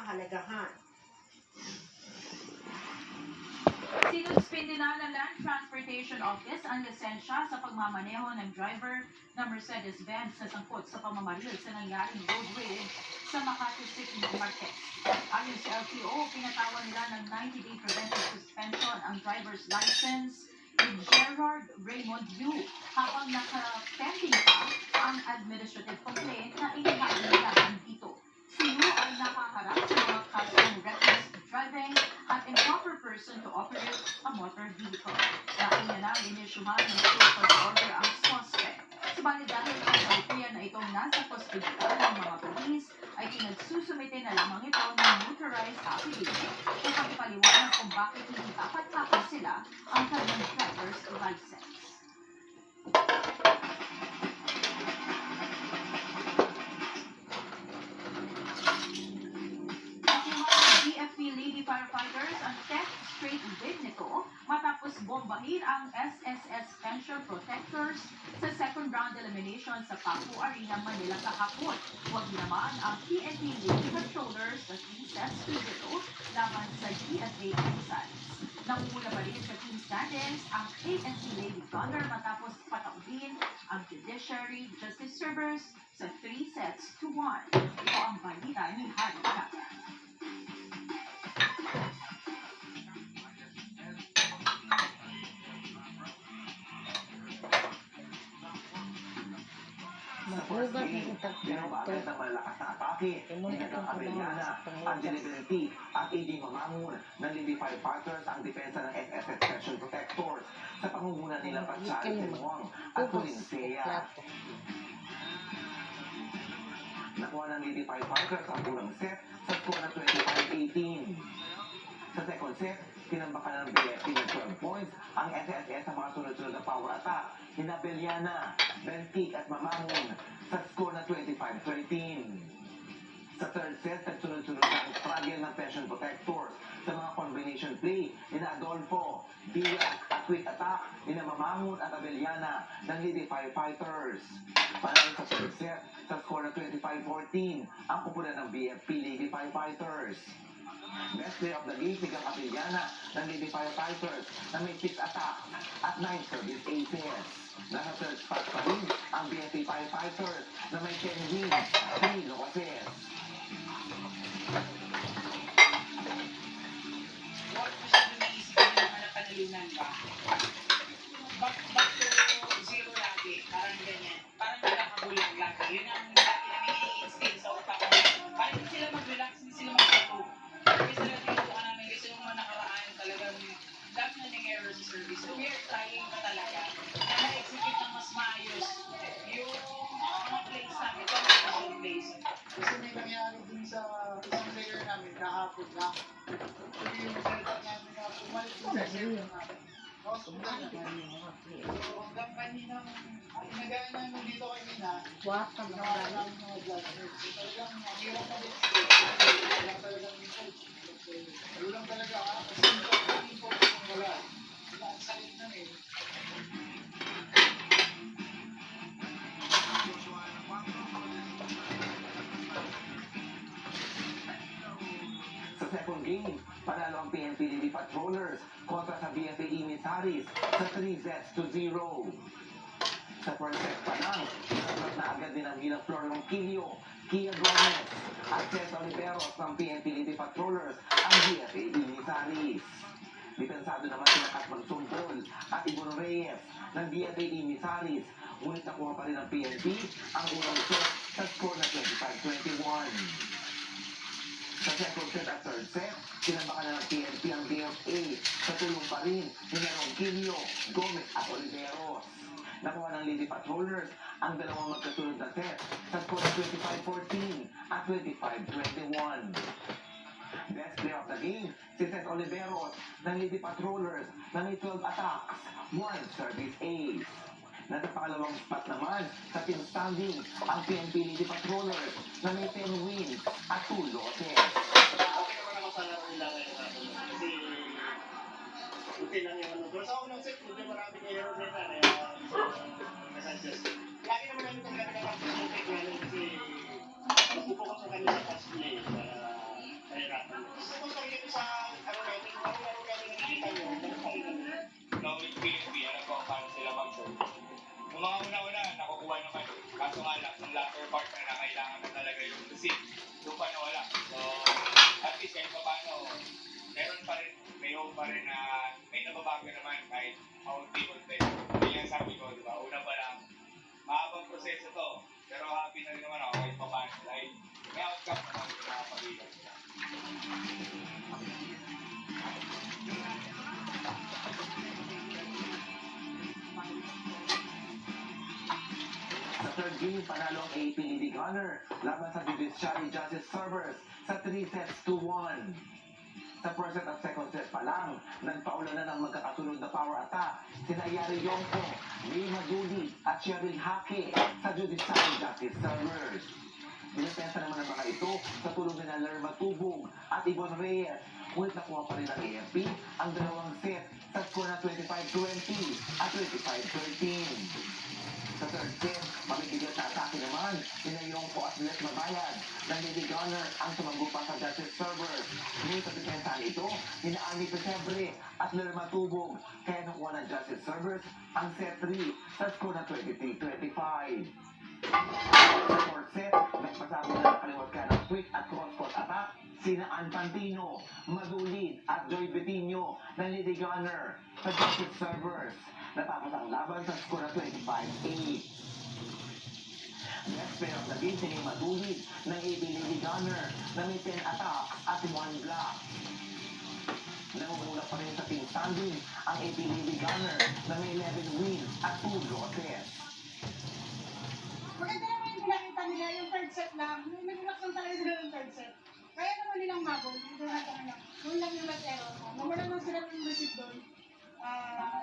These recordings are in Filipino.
pangangalagaan. Sinuspindi na ng Land Transportation Office ang lisensya sa pagmamaneho ng driver ng Mercedes-Benz sa sangkot sa pamamaril sa nangyaring road rage sa Makati City Market. Ayon sa LTO, pinatawan nila ng 90-day preventive suspension ang driver's license ni Gerard Raymond Yu habang naka-pending pa ang administrative complaint na inihain nila dito. Si Yu ay nakaharap sa mga kasong reckless driving at improper person to operate a motor vehicle. Dahil niya na inisyuhan ng social order ang suspect. Subalit dahil ang kalukuyan na itong nasa kustodiya ng mga polis ay pinagsusumite na lamang ito ng motorized affidavit upang ipaliwanag kung bakit hindi dapat tapos sila ang kanyang driver's license. Lady firefighters ang theft straight wig nito matapos bombahin ang SSS Pension Protectors sa second round elimination sa Paco Arena, Manila kahapon. Huwag naman ang PNP Lady Patrollers sa 3-0 laban sa GSA Ensigns. Nangunguna pa rin sa team standings ang ANC Lady Gunner matapos pataudin ang Judiciary Justice Servers sa 3-1. Ito ang balita ni Harry Kaka. Mahugat ng interpreto. Ang malakas na atake ni Gatang Abellana, Angela Beniti at AJ Mamangon ng Lady Firefighters ang depensa ng SSS Special Protectors sa pangunguna nila Pachari Temuang at Tulinsea. Nakuha ng Lady Firefighters ang unang set sa score na 25-18. Sa second set, tinambakan ng BFP ng 12 points ang SSS sa mga sunod-sunod na power attack. Hinabeliana, Bentik at Mamangon sa score na 25-13. Sa third set, nagsunod-sunod ang struggle ng Pension Protectors sa mga combination play ni Adolfo, Diaz at quick attack ni Mamangon at Abellana ng Lady Firefighters. Panalo sa third set, sa score na 25-14 ang kupunan ng BFP Lady Firefighters. Best player of the game, sigang Abellana ng Lady Firefighters na may 6 attack at 9 service aces. Nasa third spot pa rin ang BFP Firefighters na may 10 wins, 3 losses. What masyado naisip ko yung mga napanalunan ba? Back to zero lagi, parang ganyan. Parang nakakagulang lagi. Yun ang lagi namin i-instill sa utak ko. Parang hindi sila mag-relax, hindi sila mag-auto. Kasi sila tinutukan namin kasi yung mga nakaraan talagang dami na ng error sa service. So we are trying pa talaga na ma-execute ng mas maayos yung mga plays namin, competition plays. Kasi may nangyari din sa isang player namin kahapon na hindi yung setup namin na pumalit yung sa setup namin. No, sundan na. So hanggang kaninang inagayan namin dito kanina, Waka na nakakala ng mga judgment. So talagang mahirap na din state. Wala talagang import. Pero lang talaga kasi import yung wala. Wala, ang sakit na eh. Sa second game, panalo ang PNP Lady Patrollers kontra sa BFP Emisaris sa 3-0. Sa first set pa lang, nasagot na agad din ang bilang Flor Ronquillo, Kia Gomez at Cesar Oliveros ng PNP Lady Patrollers ang BFP Emisaris. Dipensado naman sila Katman Sumpol at Ibon Reyes ng BFP Emisaris, ngunit nakuha pa rin ng PNP ang unang set sa score na 25-21. Sa second set at third set, tinambakan na ng PNP ang BFA sa tulong pa rin ni Ronquillo, Gomez at Oliveros. Nakuha ng Lady Patrollers ang dalawang magkasunod na set sa score na 25-14 at 25-21. Best player of the game, si Cesar Oliveros ng Lady Patrollers na may 12 attacks, 1 service ace. Nasa pangalawang spot naman sa team standing ang PNP Lady Patrollers na may 10 wins at 2 losses. Okay naman ako sa laro nila ngayon kasi buti lang yung ano. Pero sa unang set, medyo maraming error nila nasa-adjust. Lagi naman namin talaga nakapag-check ngayon kasi magpupokas sa kanila sa pass play. Kaya talaga yung receipt. Doon pa nawala. So, at least kahit pa paano, meron pa rin, may hope pa rin na may nababago naman kahit kaunti-unti. Kaya sabi ko, di ba, una pa lang, mahabang proseso to. Pero happy na rin naman ako kahit pa paano dahil may outcome naman yung mga pamilya. Sa third game, panalo ang AP Lady Gunner laban sa Judiciary Justice Servers sa 3 sets to 1. Sa first set at second set pa lang, nagpaula na ng magkakasunod na power attack sina Yari Yongko, May Maduli at Cheryl Hake sa Judiciary Justice Servers. Binapensa naman ng mga ito sa tulong ni Lerma Tubog at Ibon Reyes. Ngunit nakuha pa rin ng AFP ang dalawang set sa score na 25-20 at 25-13. Sa third set, mabibigat na atake naman ni Yongko at Les Mabayad ng Lady Gunner ang sumanggupa sa Justice Server. Ngunit sa depensahan ito, ni Ani Pesebre at Lerma Tubog kaya nakuha ng Justice Servers ang set 3 sa score na 23-25. Sa fourth set, nagpasabi na nakaliwat ka ng quick at cross-court attack sina Ann Pantino, Madulid at Joy Betinho ng Lady Gunner sa Justice Servers. Natapos ang laban sa score na 25-8. Next pair of the game si Madulid ng AB Lady Gunner na may 10 attacks at 1 block. Nangungulak pa rin sa team standing ang AB Lady Gunner na may 11 wins at 2 losses. Maganda naman yung nakita nila, yung third set lang. Nag-relax lang talaga sila yung third set. Kaya naman nilang mabog. Doon lang yung nag-error. Nawala lang sila yung receipt doon.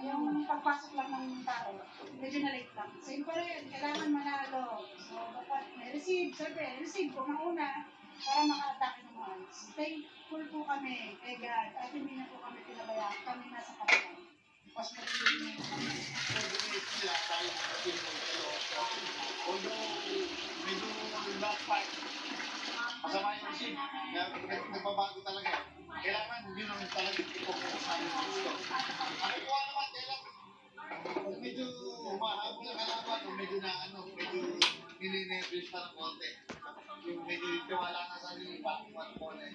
Yung pagpasok lang ng tao, medyo na-late lang. Same pa rin, kailangan manalo. So, dapat may receive. Siyempre, receive ko mauna para maka-atake ng mga ayos. Thankful po kami kay God at hindi na po kami pinabayaan. Kami nasa kapatid. Mas magiging coordinate sila tayo sa team ng pero although medyo last fight masama yung team kaya nagbabago talaga kailangan yun ang talagang i-focus sa amin gusto ang ikuha naman kailangan medyo mahabol na kalaban o medyo na medyo nilinervous pa ng konti yung medyo tiwala na sa sarili back one corner